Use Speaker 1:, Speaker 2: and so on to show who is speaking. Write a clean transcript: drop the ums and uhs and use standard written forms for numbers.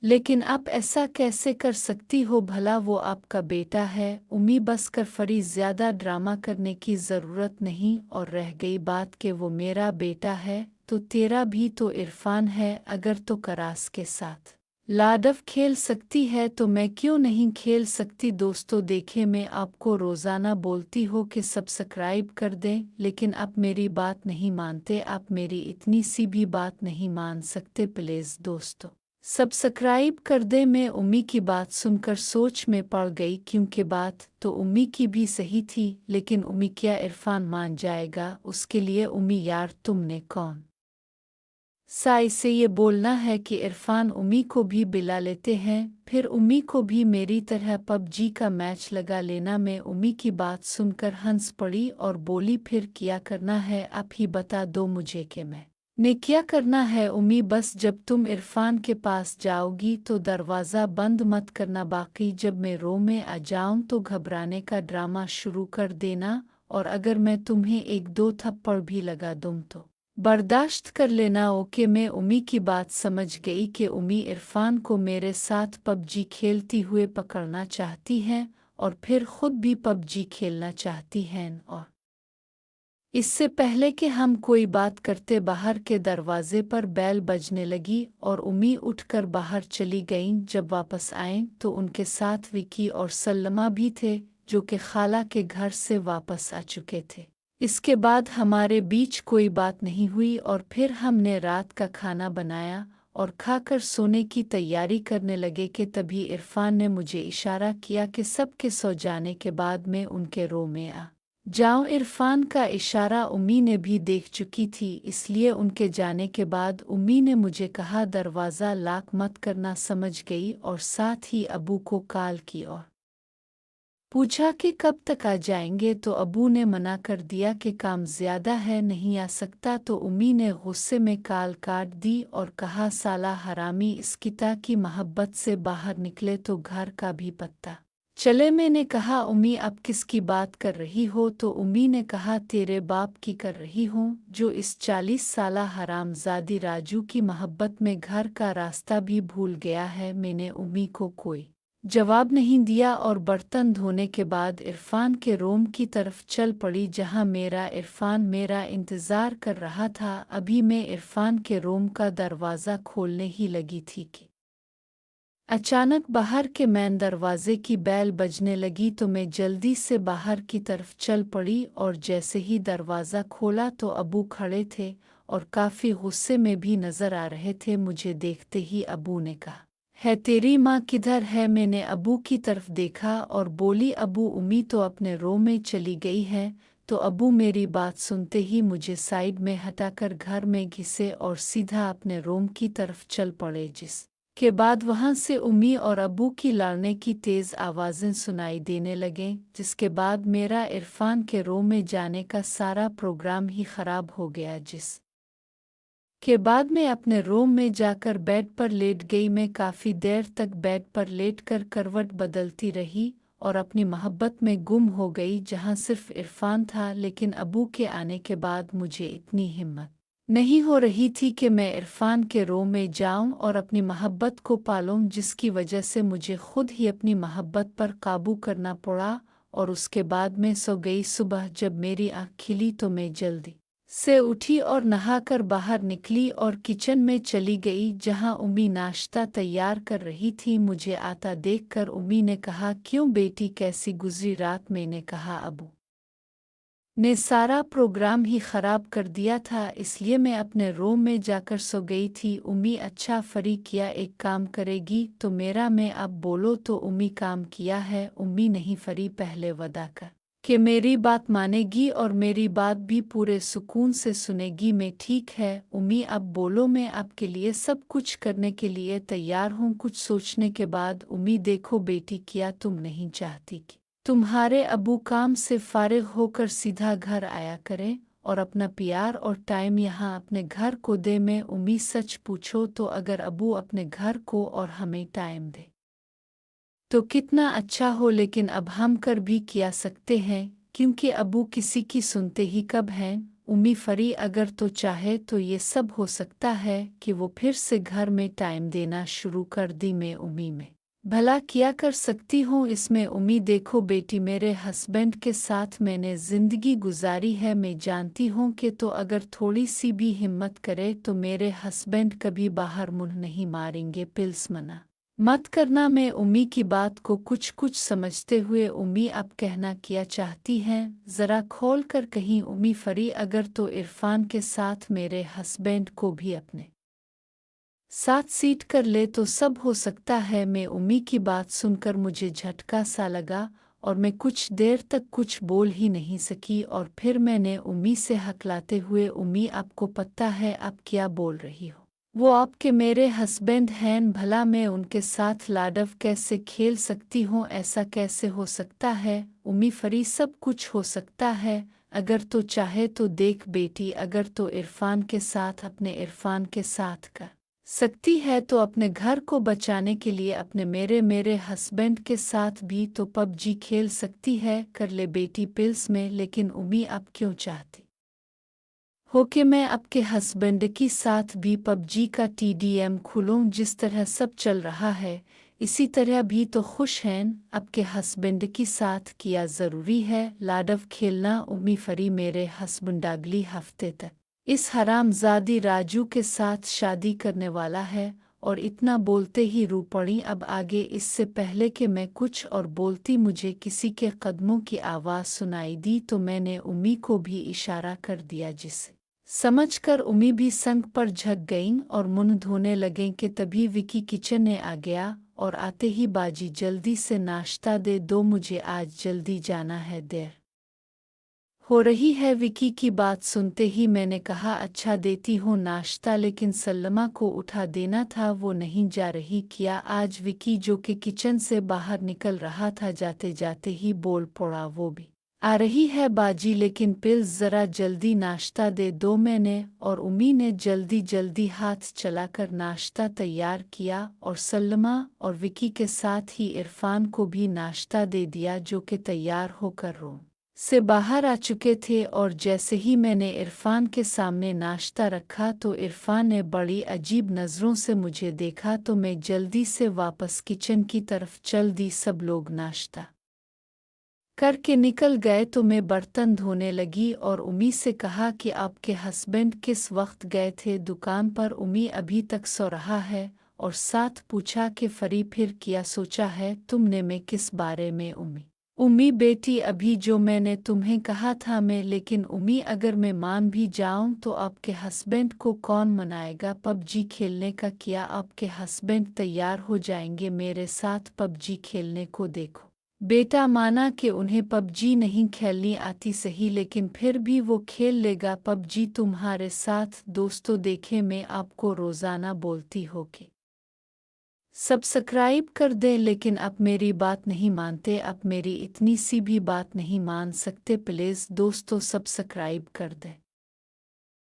Speaker 1: लेकिन आप ऐसा कैसे कर सकती हो? भला वो आपका बेटा है। उम्मी बस कर फरी, ज़्यादा ड्रामा करने की ज़रूरत नहीं। और रह गई बात कि वो मेरा बेटा है, तो तेरा भी तो इरफान है। अगर तो करास के साथ लाडव खेल सकती है तो मैं क्यों नहीं खेल सकती? दोस्तों देखें, मैं आपको रोज़ाना बोलती हो कि सब्सक्राइब कर दें, लेकिन आप मेरी बात नहीं मानते। आप मेरी इतनी सी भी बात नहीं मान सकते। प्लीज़ दोस्तों सब्सक्राइब कर दे। मैं उम्मी की बात सुनकर सोच में पड़ गई, क्योंकि बात तो उम्मी की भी सही थी, लेकिन उम्मी क्या इरफान मान जाएगा? उसके लिए उम्मी यार तुमने कौन साई से ये बोलना है कि इरफान उम्मी को भी बिला लेते हैं, फिर उम्मी को भी मेरी तरह पबजी का मैच लगा लेना। मैं उम्मी की बात सुनकर हंस पड़ी और बोली, फिर क्या करना है? आप ही बता दो मुझे कि मैं ने क्या करना है? उम्मी बस जब तुम इरफान के पास जाओगी तो दरवाज़ा बंद मत करना। बाकी जब मैं रो में आ जाऊं तो घबराने का ड्रामा शुरू कर देना, और अगर मैं तुम्हें एक दो थप्पड़ भी लगा दूं तो बर्दाश्त कर लेना। ओके। मैं उम्मी की बात समझ गई कि उम्मी इरफान को मेरे साथ पबजी खेलती हुए पकड़ना चाहती हैं, और फिर खुद भी पबजी खेलना चाहती हैं। और इससे पहले कि हम कोई बात करते, बाहर के दरवाजे पर बेल बजने लगी और उम्मी उठकर बाहर चली गईं। जब वापस आएं तो उनके साथ विकी और सल्लमा भी थे, जो कि खाला के घर से वापस आ चुके थे। इसके बाद हमारे बीच कोई बात नहीं हुई, और फिर हमने रात का खाना बनाया और खाकर सोने की तैयारी करने लगे कि तभी इरफान ने मुझे इशारा किया कि सबके सो जाने के बाद मैं उनके रो में आ जाऊं। इरफान का इशारा उम्मी ने भी देख चुकी थी, इसलिए उनके जाने के बाद उम्मी ने मुझे कहा दरवाज़ा लॉक मत करना, समझ गई। और साथ ही अबू को कॉल की और पूछा कि कब तक आ जाएंगे, तो अबू ने मना कर दिया कि काम ज़्यादा है, नहीं आ सकता। तो उम्मी ने गुस्से में कॉल काट दी और कहा, साला हरामी, इस किता की मोहब्बत से बाहर निकले तो घर का भी पत्ता चले। मैंने कहा, उम्मी आप किसकी बात कर रही हो? तो उम्मी ने कहा, तेरे बाप की कर रही हूँ, जो इस 40 साला हरामजादी राजू की मोहब्बत में घर का रास्ता भी भूल गया है। मैंने उम्मी को कोई जवाब नहीं दिया और बर्तन धोने के बाद इरफान के रूम की तरफ चल पड़ी, जहां इरफान मेरा इंतज़ार कर रहा था। अभी मैं इरफान के रूम का दरवाज़ा खोलने ही लगी थी कि अचानक बाहर के मेन दरवाजे की बेल बजने लगी। तो मैं जल्दी से बाहर की तरफ चल पड़ी, और जैसे ही दरवाज़ा खोला तो अबू खड़े थे और काफ़ी गुस्से में भी नज़र आ रहे थे। मुझे देखते ही अबू ने कहा, है तेरी माँ किधर है? मैंने अबू की तरफ देखा और बोली, अबू उम्मी तो अपने रूम में चली गई है। तो अबू मेरी बात सुनते ही मुझे साइड में हटाकर घर में घिसे और सीधा अपने रूम की तरफ चल पड़े, जिस के बाद वहां से उम्मी और अबू की लड़ने की तेज़ आवाज़ें सुनाई देने लगें, जिसके बाद मेरा इरफान के रूम में जाने का सारा प्रोग्राम ही ख़राब हो गया। जिस के बाद मैं अपने रूम में जाकर बेड पर लेट गई। मैं काफ़ी देर तक बेड पर लेटकर करवट बदलती रही और अपनी मोहब्बत में गुम हो गई, जहां सिर्फ इरफान था। लेकिन अबू के आने के बाद मुझे इतनी हिम्मत नहीं हो रही थी कि मैं इरफान के रूम में जाऊं और अपनी मोहब्बत को पालूं, जिसकी वजह से मुझे खुद ही अपनी मोहब्बत पर काबू करना पड़ा। और उसके बाद मैं सो गई। सुबह जब मेरी आँख खिली तो मैं जल्दी से उठी और नहाकर बाहर निकली और किचन में चली गई, जहां उम्मी नाश्ता तैयार कर रही थी। मुझे आता देखकर उम्मी ने कहा, क्यों बेटी, कैसी गुजरी रात? मैंने कहा, अबू ने सारा प्रोग्राम ही ख़राब कर दिया था, इसलिए मैं अपने रूम में जाकर सो गई थी। उम्मी, अच्छा फरी किया, एक काम करेगी तो मेरा? मैं अब बोलो तो उम्मी, काम किया है उम्मी, नहीं फरी, पहले वादा कर कि मेरी बात मानेगी और मेरी बात भी पूरे सुकून से सुनेगी। मैं ठीक है उम्मी, अब बोलो, मैं आपके लिए सब कुछ करने के लिए तैयार हूँ। कुछ सोचने के बाद उम्मी, देखो बेटी, क्या तुम नहीं चाहती कि तुम्हारे अबू काम से फारिग होकर सीधा घर आया करें और अपना प्यार और टाइम यहाँ अपने घर को दे? मैं उम्मी, सच पूछो तो अगर अबू अपने घर को और हमें टाइम दे तो कितना अच्छा हो, लेकिन अब हम कर भी क्या सकते हैं, क्योंकि अबू किसी की सुनते ही कब हैं। उम्मी फरी अगर तो चाहे तो ये सब हो सकता है कि वो फिर से घर में टाइम देना शुरू कर दी। मैं उम्मी में भला क्या कर सकती हूँ इसमें? उम्मी देखो बेटी, मेरे हस्बैंड के साथ मैंने ज़िंदगी गुजारी है, मैं जानती हूँ कि तो अगर थोड़ी सी भी हिम्मत करे तो मेरे हस्बैंड कभी बाहर मुँह नहीं मारेंगे। प्लीज़ मना मत करना। मैं उम्मी की बात को कुछ कुछ समझते हुए, उम्मी अब कहना क्या चाहती हैं ज़रा खोल कर कहीं। उम्मी फरी अगर तो इरफान के साथ मेरे हस्बैंड को भी अपने साथ सीट कर ले तो सब हो सकता है। मैं उम्मी की बात सुनकर मुझे झटका सा लगा और मैं कुछ देर तक कुछ बोल ही नहीं सकी। और फिर मैंने उम्मी से हकलाते हुए, उम्मी आपको पता है आप क्या बोल रही हो? वो आपके मेरे हस्बैंड हैं, भला मैं उनके साथ लाडव कैसे खेल सकती हूँ? ऐसा कैसे हो सकता है? उम्मी फरी सब कुछ हो सकता है अगर तो चाहे तो। देख बेटी, अगर तो इरफान के साथ अपने इरफान के साथ कर सकती है तो अपने घर को बचाने के लिए अपने मेरे हस्बैंड के साथ भी तो पबजी खेल सकती है। कर ले बेटी पिल्स में। लेकिन उम्मी आप क्यों चाहती हो कि मैं आपके हस्बैंड के साथ भी पबजी का TDM खुलूं? जिस तरह सब चल रहा है इसी तरह भी तो खुश हैं आपके हस्बैंड के साथ। किया ज़रूरी है लाडव खेलना? उम्मी फरी मेरे हस्बैंड अगली हफ्ते तक इस हरामजादी राजू के साथ शादी करने वाला है। और इतना बोलते ही रो पड़ी। अब आगे इससे पहले कि मैं कुछ और बोलती मुझे किसी के कदमों की आवाज़ सुनाई दी तो मैंने उम्मी को भी इशारा कर दिया, जिसे समझकर उम्मी भी संग पर झक गईं और मुंह धोने लगें कि तभी विकी किचन में आ गया और आते ही बाजी जल्दी से नाश्ता दे दो, मुझे आज जल्दी जाना है, देर हो रही है। विकी की बात सुनते ही मैंने कहा अच्छा देती हूँ नाश्ता, लेकिन सल्लमा को उठा देना था, वो नहीं जा रही क्या आज? विकी जो कि किचन से बाहर निकल रहा था जाते जाते ही बोल पड़ा वो भी आ रही है बाजी, लेकिन प्लीज़ ज़रा जल्दी नाश्ता दे दो। मैंने और उम्मी ने जल्दी जल्दी हाथ चलाकर नाश्ता तैयार किया और सल्लमा और विकी के साथ ही इरफान को भी नाश्ता दे दिया, जो कि तैयार होकर रूम से बाहर आ चुके थे। और जैसे ही मैंने इरफान के सामने नाश्ता रखा तो इरफान ने बड़ी अजीब नज़रों से मुझे देखा, तो मैं जल्दी से वापस किचन की तरफ चल दी। सब लोग नाश्ता करके निकल गए तो मैं बर्तन धोने लगी और उम्मी से कहा कि आपके हस्बैंड किस वक्त गए थे दुकान पर? उम्मी अभी तक सो रहा है। और साथ पूछा कि फरी फिर क्या सोचा है तुमने? मैं किस बारे में? उम्मी बेटी अभी जो मैंने तुम्हें कहा था मैं। लेकिन उम्मी अगर मैं मान भी जाऊं तो आपके हस्बैंड को कौन मनाएगा पबजी खेलने का? क्या आपके हस्बैंड तैयार हो जाएंगे मेरे साथ पबजी खेलने को? देखो बेटा, माना कि उन्हें पबजी नहीं खेलनी आती सही, लेकिन फिर भी वो खेल लेगा पबजी तुम्हारे साथ। दोस्तों देखें, मैं आपको रोज़ाना बोलती हो कि सब्सक्राइब कर दें, लेकिन आप मेरी बात नहीं मानते। आप मेरी इतनी सी भी बात नहीं मान सकते। प्लीज़ दोस्तों सब्सक्राइब कर दें।